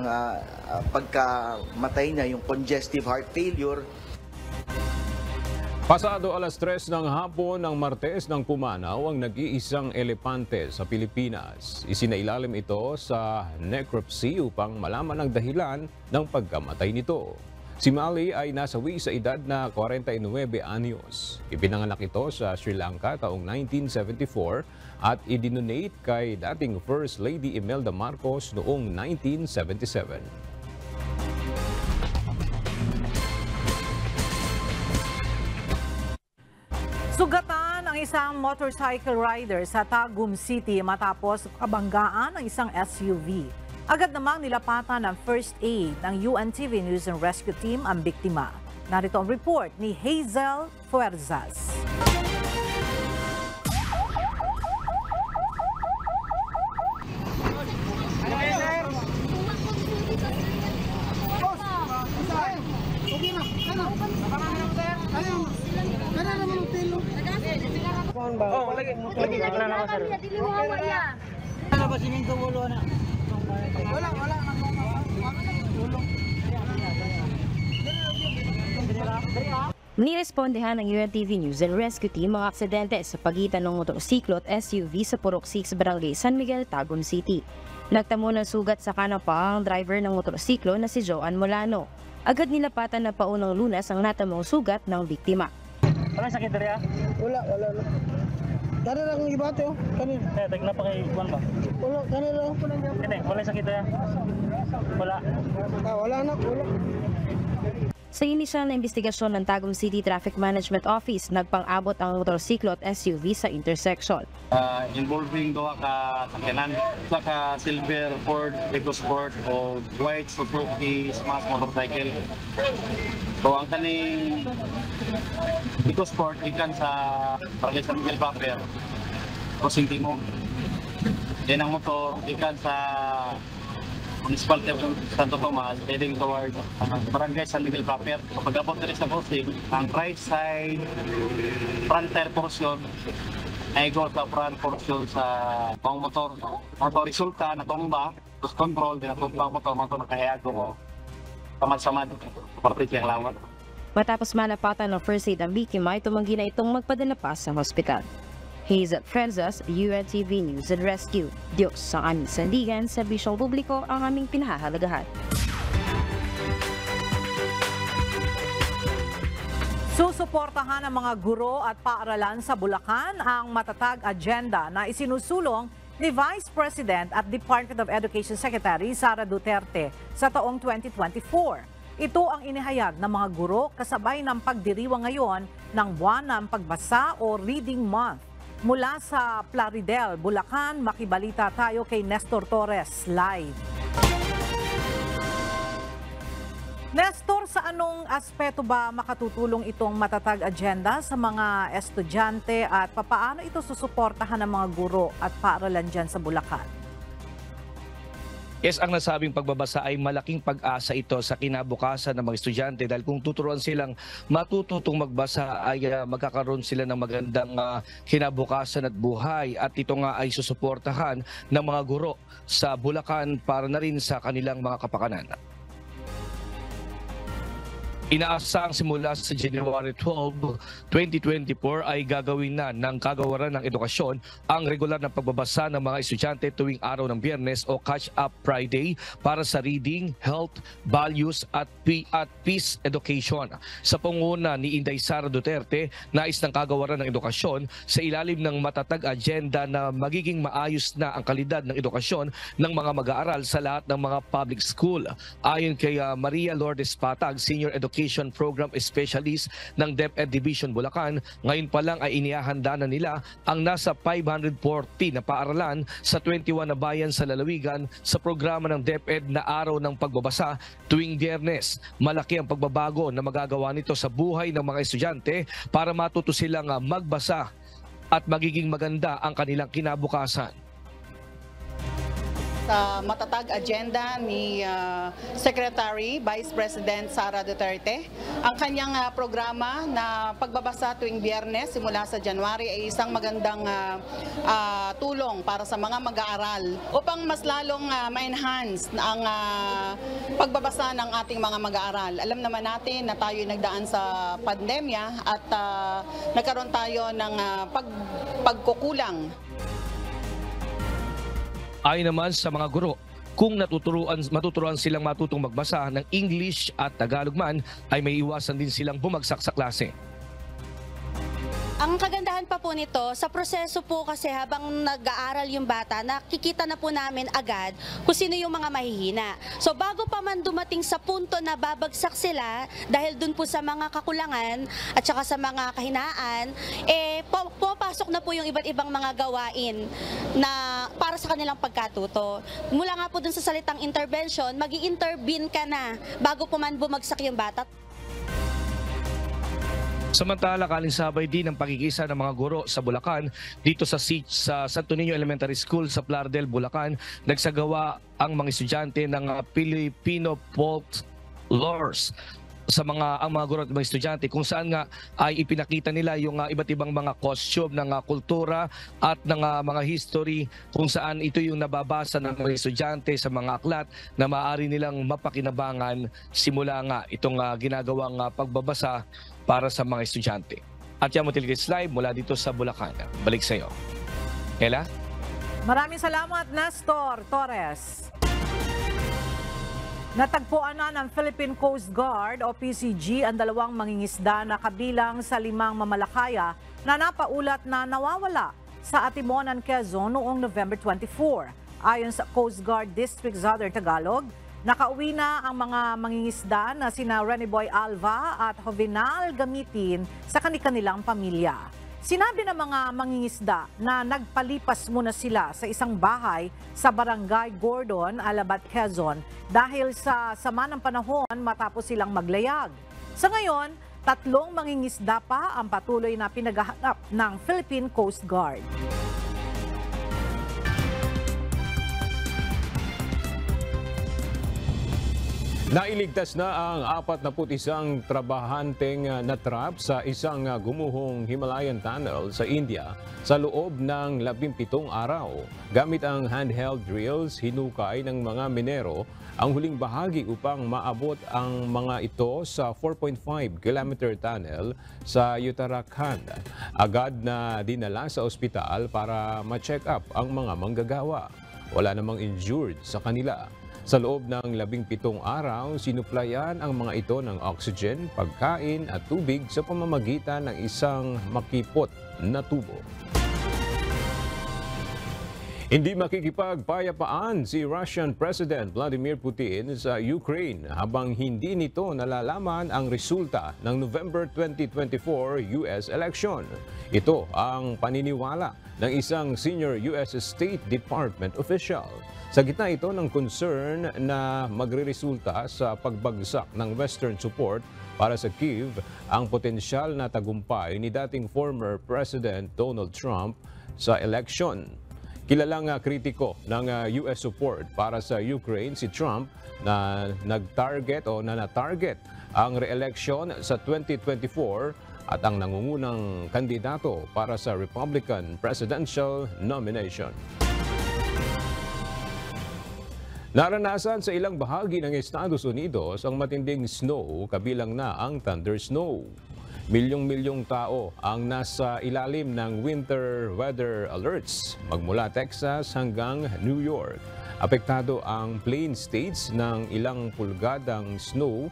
pagkamatay niya, yung congestive heart failure. Pasado alas 3 ng hapon ng Martes ng pumanaw ang nag-iisang elepante sa Pilipinas. Isinailalim ito sa necropsy upang malaman ang dahilan ng pagkamatay nito. Si Mali ay nasawi sa edad na 49 anyos. Ipinanganak ito sa Sri Lanka taong 1974 at idinonate kay dating First Lady Imelda Marcos noong 1977. Sugatan ang isang motorcycle rider sa Tagum City matapos kabanggaan ng isang SUV. Agad namang nilapatan ng first aid ng UNTV News and Rescue Team ang biktima. Narito ang report ni Hazel Fuerzas. Nirespondehan ng UNTV News and Rescue Team ang aksidente sa pagitan ng motorsiklo at SUV sa Purok 6, Barangay San Miguel, Tagum City. Nagtamo ng sugat sa kanapa ang driver ng motorsiklo na si Joan Molano. Agad nilapatan na paunang lunas ang natamong sugat ng biktima. Wala sakit rin ah? Wala. Kani lang ibate oh. Kani. Tag na pa kay Juan ba? Wala, kani lang. Kani, wala sakit rin. Wala. Wala na. Sa inisyal na investigasyon ng Tagum City Traffic Management Office, nagpang-abot ang motorsiklo at SUV sa intersection. Involving doha ka sakyanan, ka silver Ford EcoSport o white Suzuki Smash motorcycle. So ang kaning EcoSport ikan sa Barangay San Miguel Paper, crossing Timog. Yan ang motor ikan sa Municipality of Santo Tomas, heading toward Barangay San Miguel Paper. Kapag abot na rin sa crossing, ang right side front tire portion ay go sa front portion sa pang motor. Motor resulta na tumba, cruise control, dinatumba ang motor nakahiyago mo. Samad-samad, parte siyang lawat. Matapos malapatan ng first aid ang biktima, ay tumanggi na itong magpadala pa sa hospital. Hazel Fuerzas, UNTV News and Rescue. Diyos sa aming sandigan, sa bisyong publiko ang aming pinahahalagahan. Susuportahan ng mga guro at paaralan sa Bulacan ang matatag agenda na isinusulong ni Vice President at Department of Education Secretary Sara Duterte sa taong 2024. Ito ang inihayag ng mga guro kasabay ng pagdiriwang ngayon ng buwan ng pagbasa o Reading Month. Mula sa Plaridel, Bulacan, makibalita tayo kay Nestor Torres live. Nestor, sa anong aspeto ba makatutulong itong matatag agenda sa mga estudyante at papaano ito susuportahan ng mga guro at paaralan dyan sa Bulacan? Yes, ang nasabing pagbabasa ay malaking pag-asa ito sa kinabukasan ng mga estudyante dahil kung tuturuan silang matututong magbasa ay magkakaroon sila ng magandang kinabukasan at buhay at ito nga ay susuportahan ng mga guro sa Bulacan para na rin sa kanilang mga kapakanan. Inaasang simula sa January 12, 2024 ay gagawin na ng Kagawaran ng Edukasyon ang regular na pagbabasa ng mga estudyante tuwing araw ng Biyernes o Catch Up Friday para sa reading, health, values at peace education. Sa pangunguna ni Inday Sara Duterte, nais ng Kagawaran ng Edukasyon sa ilalim ng matatag agenda na magiging maayos na ang kalidad ng edukasyon ng mga mag-aaral sa lahat ng mga public school. Ayon kay Maria Lourdes Patag, Senior Education Program Specialist ng DepEd Division Bulacan, ngayon pa lang ay inihahanda na nila ang nasa 540 na paaralan sa 21 na bayan sa lalawigan sa programa ng DepEd na Araw ng Pagbabasa tuwing Biyernes. Malaki ang pagbabago na magagawa nito sa buhay ng mga estudyante para matuto silang magbasa at magiging maganda ang kanilang kinabukasan. Sa matatag agenda ni Secretary Vice President Sara Duterte, ang kanyang programa na pagbabasa tuwing Biyernes simula sa January ay isang magandang tulong para sa mga mag-aaral upang mas lalong ma-enhance ang pagbabasa ng ating mga mag-aaral. Alam naman natin na tayo nagdaan sa pandemya at nagkaroon tayo ng pagkukulang. Ayon naman sa mga guro, kung matuturuan silang matutong magbasa ng English at Tagalog man, ay may iwasan din silang bumagsak sa klase. Ang kagandahan pa po nito, sa proseso po kasi habang nag-aaral yung bata, nakikita na po namin agad kung sino yung mga mahihina. So bago pa man dumating sa punto na babagsak sila, dahil dun po sa mga kakulangan at saka sa mga kahinaan, pumapasok na po yung iba't ibang mga gawain na para sa kanilang pagkatuto. Mula nga po dun sa salitang intervention, magi-intervene ka na bago pa man bumagsak yung bata. Samantala, kalinsabay din ang pagkikisa ng mga guro sa Bulacan dito sa Santo Niño Elementary School sa Plardel, Bulacan. Nagsagawa ang mga estudyante ng Filipino folklores ang mga guro at mga estudyante kung saan nga ay ipinakita nila yung iba't ibang mga costume ng kultura at ng mga history kung saan ito yung nababasa ng mga estudyante sa mga aklat na maaari nilang mapakinabangan simula nga itong ginagawang pagbabasa para sa mga estudyante. At yan mo Tiligis Live mula dito sa Bulacan. Balik sa iyo. Ella? Maraming salamat, Nestor Torres. Natagpuan na ng Philippine Coast Guard o PCG ang dalawang mangingisda na kabilang sa 5 mamalakaya na napaulat na nawawala sa Atimonan, Quezon noong November 24. Ayon sa Coast Guard District Southern Tagalog, nakauwi na ang mga mangingisda na sina Reniboy Alva at Jovenal Gamitin sa kanilang pamilya. Sinabi ng mga mangingisda na nagpalipas muna sila sa isang bahay sa Barangay Gordon, Alabat, Quezon dahil sa sama ng panahon matapos silang maglayag. Sa ngayon, 3 mangingisda pa ang patuloy na pinaghahanap ng Philippine Coast Guard. Nailigtas na ang 41 trabahanteng natrap sa isang gumuhong Himalayan tunnel sa India sa loob ng 17 araw. Gamit ang handheld drills, hinukay ng mga minero ang huling bahagi upang maabot ang mga ito sa 4.5 kilometer tunnel sa Uttarakhand. Agad na dinala sa ospital para ma-check up ang mga manggagawa. Wala namang injured sa kanila. Sa loob ng 17 araw, sinuplayan ang mga ito ng oxygen, pagkain at tubig sa pamamagitan ng isang makipot na tubo. Hindi makikipagpayapaan si Russian President Vladimir Putin sa Ukraine habang hindi nito nalalaman ang resulta ng November 2024 US election. Ito ang paniniwala ng isang senior US State Department official. Sa gitna ito ng concern na magreresulta sa pagbagsak ng Western support para sa Kyiv ang potensyal na tagumpay ni dating former President Donald Trump sa election. Kilalang kritiko ng US support para sa Ukraine si Trump na nag-target o na-target ang re-election sa 2024 at ang nangungunang kandidato para sa Republican presidential nomination. Naranasan sa ilang bahagi ng Estados Unidos ang matinding snow kabilang na ang thunder snow. Milyong-milyong tao ang nasa ilalim ng winter weather alerts magmula Texas hanggang New York. Apektado ang plain states ng ilang pulgadang snow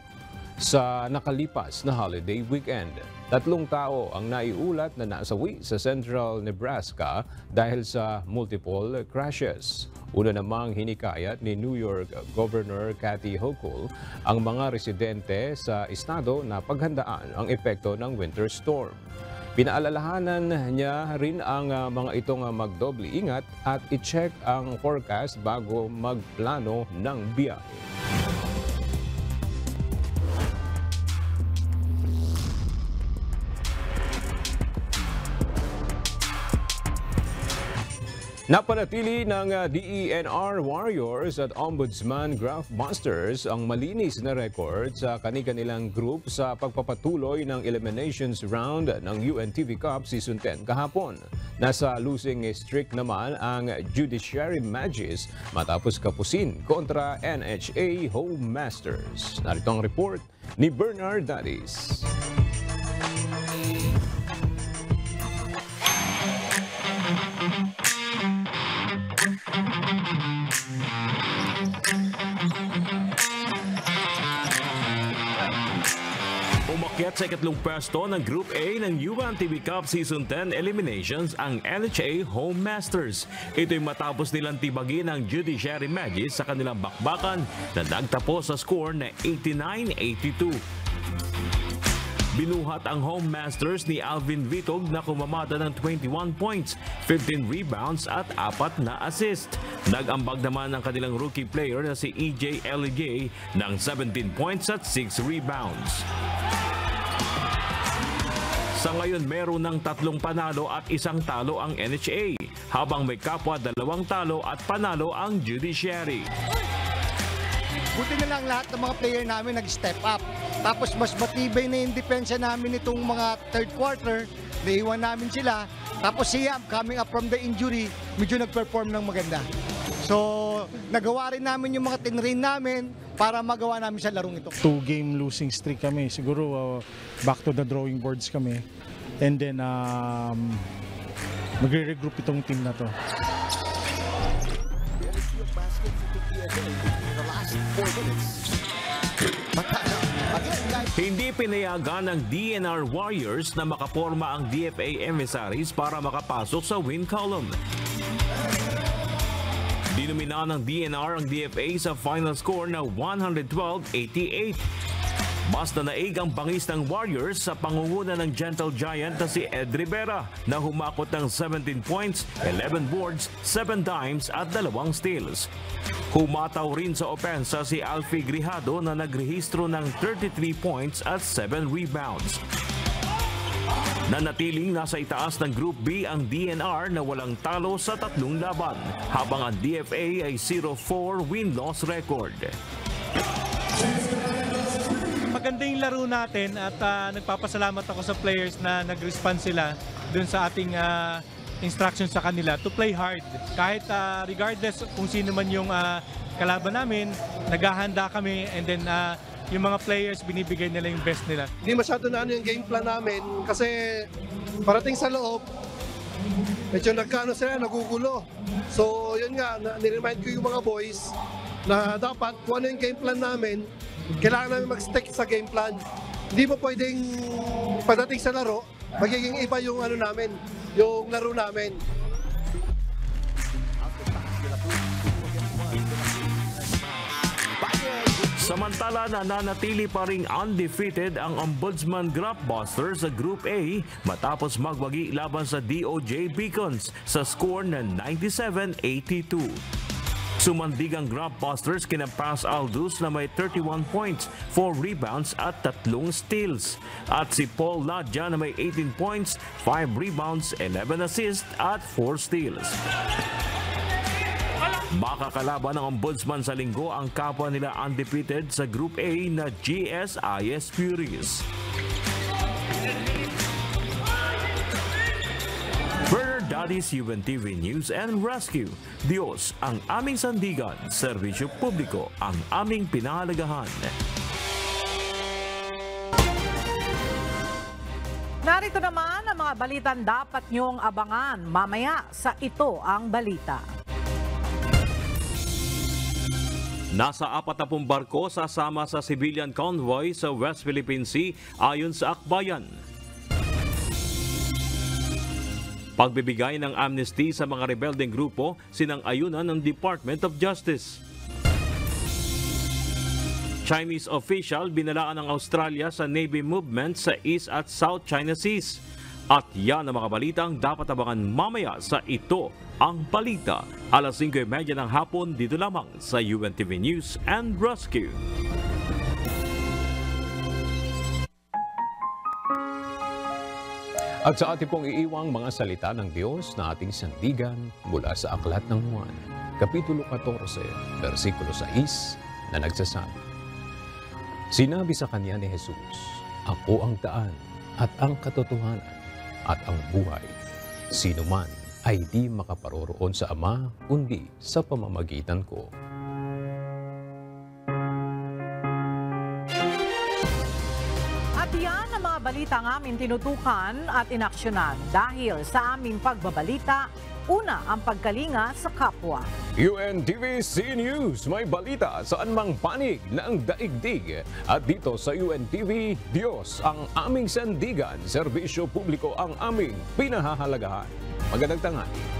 sa nakalipas na holiday weekend. 3 tao ang naiulat na nasawi sa central Nebraska dahil sa multiple crashes. Una namang hinikayat ni New York Governor Kathy Hochul ang mga residente sa estado na paghandaan ang epekto ng winter storm. Pinaalalahanan niya rin ang mga itong magdoble ingat at i-check ang forecast bago magplano ng biyahe. Napanatili ng DENR Warriors at Ombudsman Graphbusters ang malinis na record sa kani-kanilang group sa pagpapatuloy ng eliminations round ng UNTV Cup Season 10 kahapon. Nasa losing streak naman ang Judiciary Magis matapos kapusin kontra NHA Home Masters. Narito ang report ni Bernard Dadis. Umakyat sa ikatlong pwesto ng Group A ng UNTV Cup Season 10 Eliminations ang NHA Home Masters. Ito'y matapos nilang tibagin ang Judiciary Magis sa kanilang bakbakan na nagtapos sa score na 89-82. Binuhat ang Home Masters ni Alvin Vitog na kumamada ng 21 points, 15 rebounds at 4 na assist. Nag-ambag naman ang kanilang rookie player na si EJ Eligay ng 17 points at 6 rebounds. Sa ngayon, meron ng 3 panalo at 1 talo ang NHA, habang may kapwa 2 talo at panalo ang Judiciary. Buti na lang lahat ng mga player namin nag-step up. Tapos mas matibay na yung depensa namin itong mga third quarter. Naiwan namin sila. Tapos siya, coming up from the injury, medyo nag-perform ng maganda. So, nagawa rin namin yung mga tinrain namin para magawa namin sa larong ito. 2-game losing streak kami. Siguro back to the drawing boards kami. And then, magre-regroup itong team na to. Hindi pinayagan ng DENR Warriors na makaporma ang DFA emissaries para makapasok sa win column. Dinumina ng DENR ang DFA sa final score na 112-88. Mas nanaig ang bangis ng Warriors sa pangunguna ng gentle giant na si Ed Rivera na humakot ng 17 points, 11 boards, 7 dimes at 2 steals. Humataw rin sa opensa si Alfie Grijado na nagrehistro ng 33 points at 7 rebounds. Nanatiling nasa itaas ng Group B ang DENR na walang talo sa 3 laban, habang ang DFA ay 0-4 win-loss record. Maganda yung laro natin at nagpapasalamat ako sa players na nag-respond sila dun sa ating instructions sa kanila to play hard. Kahit regardless kung sino man yung kalaban namin, naghahanda kami, and then yung mga players binibigay nila yung best nila. Hindi masyado na yung game plan namin kasi parating sa loob, medyo nagugulo. So yun nga, niremind ko yung mga boys na dapat kung ano yung game plan namin, kailangan namin mag-stick sa game plan. Hindi mo pwedeng pagdating sa laro, magiging iba yung namin, yung laro namin. Samantala, nananatili pa ring undefeated ang Ombudsman Graphbusters sa Group A matapos magwagi laban sa DOJ Beacons sa score na 97-82. Sumandig ang Graphbusters kina Paz Aldous na may 31 points, 4 rebounds at 3 steals. At si Paul Ladja na may 18 points, 5 rebounds, 11 assists at 4 steals. Makakalaban ng Ombudsman sa linggo ang kapwa nila undefeated sa Group A na GSIS Furies. Bernard That is UNTV News and Rescue. Diyos ang aming sandigan, serbisyo publiko ang aming pinahalagahan. Narito naman ang mga balitang dapat niyong abangan mamaya sa Ito Ang Balita. Nasa 40 barko sasama sa civilian convoy sa West Philippine Sea ayon sa akbayan. Pagbibigay ng amnesty sa mga rebelding grupo sinang-ayunan ng Department of Justice. Chinese official binalaan ng Australia sa Navy movement sa East at South China Seas. At yan ang mga balitang dapat abangan mamaya sa Ito Ang Balita. Alas 5:30 ng hapon dito lamang sa UNTV News and Rescue. At sa ating pong iiwang mga salita ng Diyos na ating sandigan mula sa Aklat ng Juan, Kapitulo 14, versikulo 6 na nagsasabi, sinabi sa kanya ni Jesus, ako ang daan at ang katotohanan at ang buhay. Sino man ay di makaparoroon sa Ama kundi sa pamamagitan ko. At yan ang mga balita ng aming tinutukan at inaksyonan dahil sa aming pagbabalita, una ang pagkalinga sa kapwa. UNTV C News, may balita saan mang panig ng daigdig. At dito sa UNTV, Diyos ang aming sandigan, serbisyo publiko ang aming pinahahalagahan. Magandang tanghali.